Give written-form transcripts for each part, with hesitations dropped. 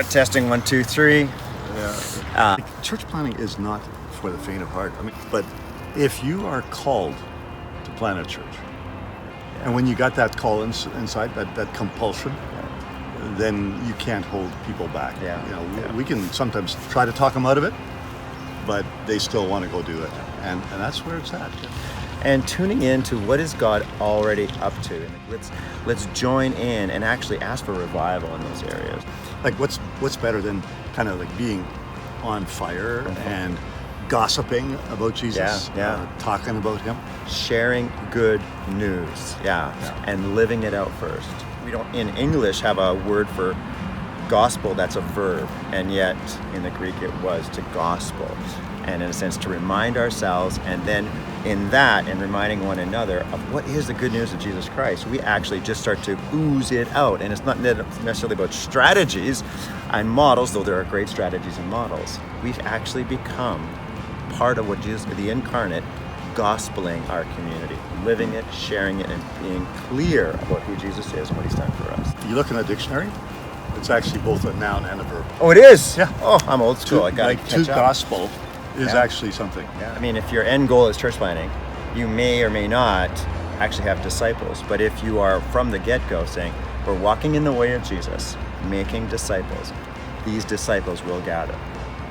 Testing 1, 2, 3. Church planting is not for the faint of heart. I mean, but if you are called to plant a church, and when you got that call inside, that compulsion, then you can't hold people back. We can sometimes try to talk them out of it, but they still want to go do it, and that's where it's at. And tuning into what is God already up to. And let's join in and actually ask for revival in those areas. Like what's better than kind of like being on fire and gossiping about Jesus, talking about him, sharing good news, and living it out first. We don't in English have a word for gospel that's a verb, and yet in the Greek it was to gospel, and in a sense to remind ourselves, and then in that and reminding one another of what is the good news of Jesus Christ, we actually just start to ooze it out. And it's not necessarily about strategies and models, though there are great strategies and models. We've actually become part of what Jesus, the incarnate, gospeling our community, living it, sharing it, and being clear about who Jesus is and what he's done for us. You look in a dictionary, it's actually both a noun and a verb. Oh, it is? Yeah. Oh, I'm old school. I got to gospel is actually something. Yeah. I mean, if your end goal is church planting, you may or may not actually have disciples. But if you are from the get-go saying, we're walking in the way of Jesus, making disciples, these disciples will gather.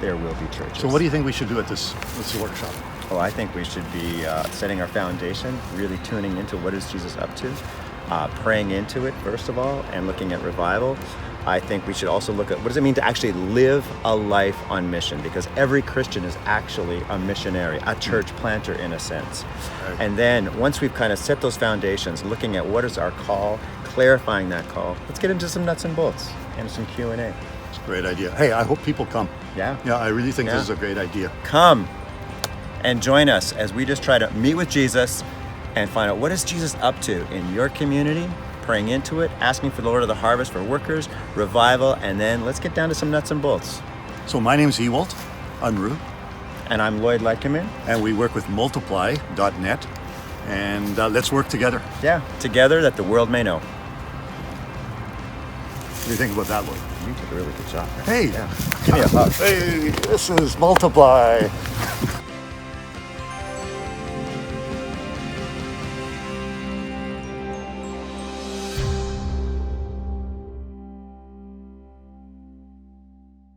There will be churches. So what do you think we should do at this workshop? Oh, I think we should be setting our foundation, really tuning into what is Jesus up to, praying into it, first of all, and looking at revival. I think we should also look at what does it mean to actually live a life on mission, because every Christian is actually a missionary, a church planter in a sense. Right. And then once we've kind of set those foundations, looking at what is our call, clarifying that call, let's get into some nuts and bolts and some Q&A. It's a great idea. Hey, I hope people come. Yeah, I really think this is a great idea. Come and join us as we just try to meet with Jesus and find out what is Jesus up to in your community, praying into it, asking for the Lord of the harvest for workers, revival, and then let's get down to some nuts and bolts. So my name's Ewald, Unruh. And I'm Lloyd, Letkeman. And we work with multiply.net, and let's work together. Yeah, together that the world may know. What do you think about that, Lloyd? You did a really good job. Hey! Yeah. Give me a hug. Hey, this is Multiply.